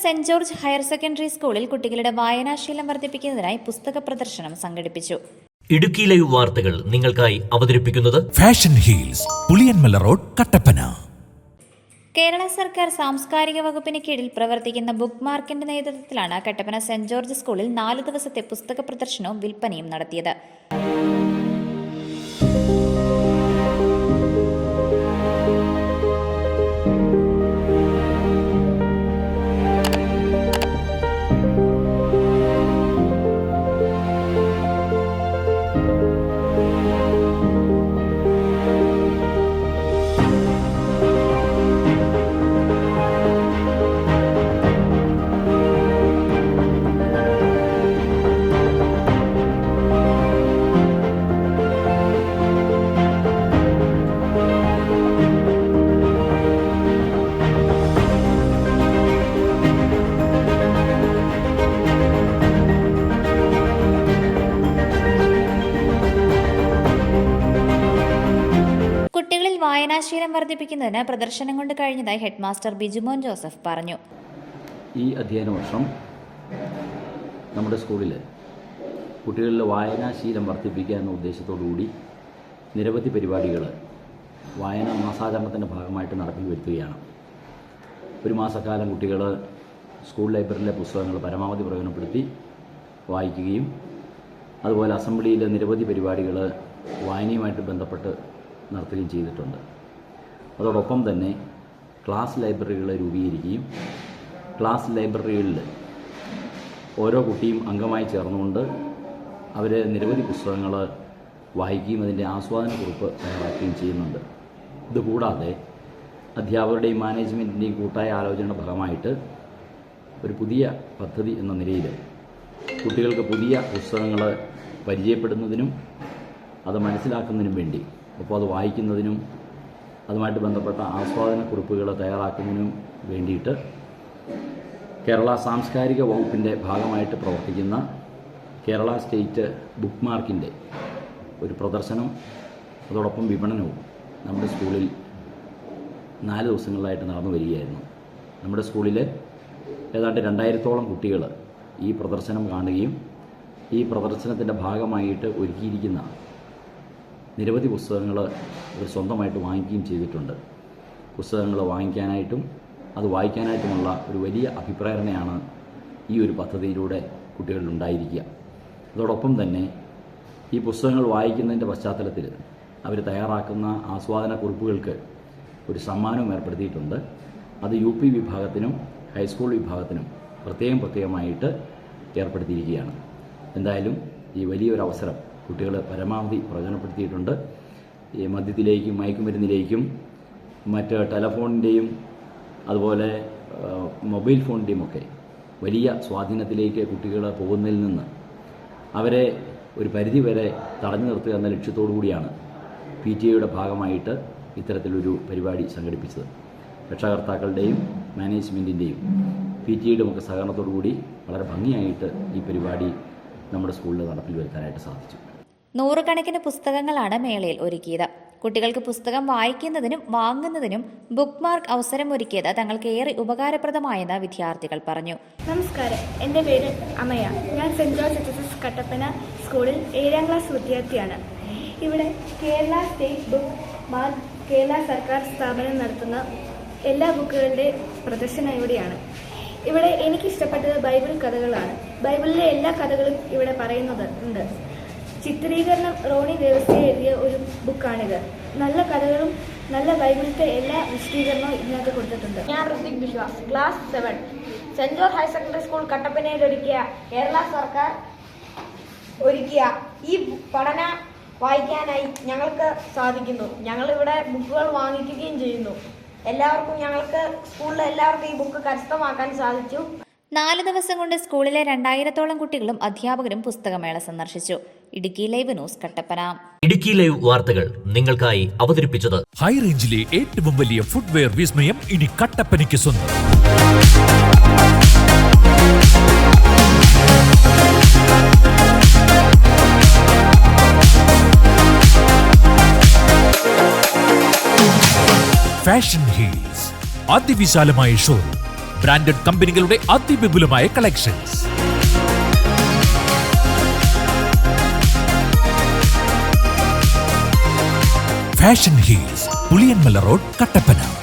Saint George higher secondary സ്കൂളിൽ കുട്ടികളുടെ വായനാശീലം വർദ്ധിപ്പിക്കുന്നതിനായി പുസ്തക പ്രദർശനം സംഘടിപ്പിച്ചു. ഇടുക്കി ലൈവ് വാർത്തകൾ നിങ്ങൾക്കായി അവതരിപ്പിക്കുന്നത് fashion heels, Puliyanmala road, Kattappana. Kerala സർക്കാർ സാംസ്കാരിക വകുപ്പിന് കീഴിൽ പ്രവർത്തിക്കുന്ന ബുക്ക് മാർക്കിന്റെ നേതൃത്വത്തിലാണ് കട്ടപ്പന സെന്റ് ജോർജ് സ്കൂളിൽ 4 ദിവസത്തെ പുസ്തക പ്രദർശനവും വിൽപ്പനയും നടത്തിയത്. കുട്ടികളിൽ വായനാശീലം വർദ്ധിപ്പിക്കുന്നതിന് പ്രദർശനം കൊണ്ട് കഴിഞ്ഞതായി ഹെഡ് മാസ്റ്റർ ബിജുമോൻ ജോസഫ് പറഞ്ഞു. ഈ അധ്യയന വർഷം നമ്മുടെ സ്കൂളിൽ കുട്ടികളിലെ വായനാശീലം വർദ്ധിപ്പിക്കുക എന്ന ഉദ്ദേശത്തോടുകൂടി നിരവധി പരിപാടികൾ വായനാ മാസാചരണത്തിൻ്റെ ഭാഗമായിട്ട് നടപ്പിൽ വരുത്തുകയാണ്. ഒരു മാസക്കാലം കുട്ടികൾ സ്കൂൾ ലൈബ്രറിയിലെ പുസ്തകങ്ങൾ പരമാവധി പ്രയോജനപ്പെടുത്തി വായിക്കുകയും അതുപോലെ അസംബ്ലിയിലെ നിരവധി പരിപാടികൾ വായനയുമായിട്ട് ബന്ധപ്പെട്ട് നടത്തുകയും ചെയ്തിട്ടുണ്ട്. അതോടൊപ്പം തന്നെ ക്ലാസ് ലൈബ്രറികളെ രൂപീകരിക്കുകയും ക്ലാസ് ലൈബ്രറികളിൽ ഓരോ കുട്ടിയും അംഗമായി ചേർന്നുകൊണ്ട് അവർ നിരവധി പുസ്തകങ്ങൾ വായിക്കുകയും അതിൻ്റെ ആസ്വാദനക്കുറിപ്പ് തയ്യാറാക്കുകയും ചെയ്യുന്നുണ്ട്. ഇതുകൂടാതെ അധ്യാപകരുടെയും മാനേജ്മെൻറ്റിൻ്റെയും കൂട്ടായ ആലോചനയുടെ ഭാഗമായിട്ട് ഒരു പുതിയ പദ്ധതി എന്ന നിലയിൽ കുട്ടികൾക്ക് പുതിയ പുസ്തകങ്ങൾ പരിചയപ്പെടുന്നതിനും അത് മനസ്സിലാക്കുന്നതിനും വേണ്ടി, അപ്പോൾ അത് വായിക്കുന്നതിനും അതുമായിട്ട് ബന്ധപ്പെട്ട ആസ്വാദനക്കുറിപ്പുകൾ തയ്യാറാക്കുന്നതിനും വേണ്ടിയിട്ട് കേരള സാംസ്കാരിക വകുപ്പിൻ്റെ ഭാഗമായിട്ട് പ്രവർത്തിക്കുന്ന കേരള സ്റ്റേറ്റ് ബുക്ക് മാർക്കിൻ്റെ ഒരു പ്രദർശനം അതോടൊപ്പം വിപണനവും നമ്മുടെ സ്കൂളിൽ 4 ദിവസങ്ങളിലായിട്ട് നടന്നു വരികയായിരുന്നു. നമ്മുടെ സ്കൂളിൽ ഏതാണ്ട് 2000-ഓളം കുട്ടികൾ ഈ പ്രദർശനം കാണുകയും ഈ പ്രദർശനത്തിൻ്റെ ഭാഗമായിട്ട് ഒരുക്കിയിരിക്കുന്ന നിരവധി പുസ്തകങ്ങൾ അവർ സ്വന്തമായിട്ട് വാങ്ങിക്കുകയും ചെയ്തിട്ടുണ്ട്. പുസ്തകങ്ങൾ വാങ്ങിക്കാനായിട്ടും അത് വായിക്കാനായിട്ടുമുള്ള ഒരു വലിയ അഭിപ്രേരണയാണ് ഈ ഒരു പദ്ധതിയിലൂടെ കുട്ടികളിലുണ്ടായിരിക്കുക. അതോടൊപ്പം തന്നെ ഈ പുസ്തകങ്ങൾ വായിക്കുന്നതിൻ്റെ പശ്ചാത്തലത്തിൽ അവർ തയ്യാറാക്കുന്ന ആസ്വാദന കുറിപ്പുകൾക്ക് ഒരു സമ്മാനവും ഏർപ്പെടുത്തിയിട്ടുണ്ട്. അത് UP വിഭാഗത്തിനും ഹൈസ്കൂൾ വിഭാഗത്തിനും പ്രത്യേകമായിട്ട് ഏർപ്പെടുത്തിയിരിക്കുകയാണ്. എന്തായാലും ഈ വലിയൊരു അവസരം കുട്ടികൾ പരമാവധി പ്രയോജനപ്പെടുത്തിയിട്ടുണ്ട്. ഈ മദ്യത്തിലേക്കും മയക്കുമരുന്നിലേക്കും മറ്റ് ടെലഫോണിൻ്റെയും അതുപോലെ മൊബൈൽ ഫോണിൻ്റെയും ഒക്കെ വലിയ സ്വാധീനത്തിലേക്ക് കുട്ടികൾ പോകുന്നതിൽ നിന്ന് അവരെ ഒരു പരിധിവരെ തടഞ്ഞു നിർത്തുക എന്ന ലക്ഷ്യത്തോടു കൂടിയാണ് PTA ഭാഗമായിട്ട് ഇത്തരത്തിലൊരു പരിപാടി സംഘടിപ്പിച്ചത്. രക്ഷാകർത്താക്കളുടെയും മാനേജ്മെൻറ്റിൻ്റെയും PTA ഒക്കെ സഹകരണത്തോടു കൂടി വളരെ ഭംഗിയായിട്ട് ഈ പരിപാടി നമ്മുടെ സ്കൂളിൽ നടപ്പിൽ വരുത്താനായിട്ട് സാധിച്ചു. 100 കണക്കിന് പുസ്തകങ്ങളാണ് മേളയിൽ ഒരുക്കിയത്. കുട്ടികൾക്ക് പുസ്തകം വായിക്കുന്നതിനും വാങ്ങുന്നതിനും ബുക്ക് മാർക്ക് അവസരം ഒരുക്കിയത് തങ്ങൾക്ക് ഏറെ ഉപകാരപ്രദമായെന്ന് വിദ്യാർത്ഥികൾ പറഞ്ഞു. നമസ്കാരം, എൻ്റെ പേര് അമയ. ഞാൻ സെൻറ് ജോർജ് HSS കട്ടപ്പന സ്കൂളിൽ 7ാം ക്ലാസ് വിദ്യാർത്ഥിയാണ്. ഇവിടെ Kerala state book mark Kerala സർക്കാർ സ്ഥാപനം നടത്തുന്ന എല്ലാ ബുക്കുകളുടെ പ്രദർശനം ഇവിടെയാണ്. ഇവിടെ എനിക്കിഷ്ടപ്പെട്ടത് ബൈബിൾ കഥകളാണ്. ബൈബിളിലെ എല്ലാ കഥകളും ഇവിടെ പറയുന്നുണ്ട്. ചിത്രീകരണം റോണി ദേവസ്യ എഴുതിയ ഒരു ബുക്കാണിത്. നല്ല കഥകളും നല്ല ബൈബിളിലത്തെ എല്ലാ വിശദീകരണവും ഇതിനകത്ത് കൊടുത്തിട്ടുണ്ട്. ഞാൻ Hrithik Vishwas, class 7, saint George higher secondary school കട്ടപ്പനയിൽ കേരള സർക്കാർ ഒരുക്കിയ ഈ പഠന വായിക്കാനായി ഞങ്ങൾക്ക് സാധിക്കുന്നു. ഞങ്ങളിവിടെ ബുക്കുകൾ വാങ്ങിക്കുകയും ചെയ്യുന്നു. എല്ലാവർക്കും ഞങ്ങൾക്ക് സ്കൂളിലെ എല്ലാവർക്കും ഈ ബുക്ക് കരസ്ഥമാക്കാൻ സാധിച്ചു. 4 ദിവസം കൊണ്ട് സ്കൂളിലെ 2000-ഓളം കുട്ടികളും അധ്യാപകരും പുസ്തകമേള സന്ദർശിച്ചു. Idukki live news, Kattappana. Idukki live വാർത്തകൾ നിങ്ങൾക്കായി അവതരിപ്പിച്ചത് ഹൈ റേഞ്ചിലെ ഏറ്റവും വലിയ ഫുട്വെയർ വിസ്മയം ഇനി കട്ടപ്പനയ്ക്ക് സ്വന്തം. ഫാഷൻ ഹീൽസ് അതിവിശാലമായ ഷോറൂം ബ്രാൻഡഡ് കമ്പനികളുടെ അതിവിപുലമായ collections. Fashion heels, Puliyanmala road, Kattappana.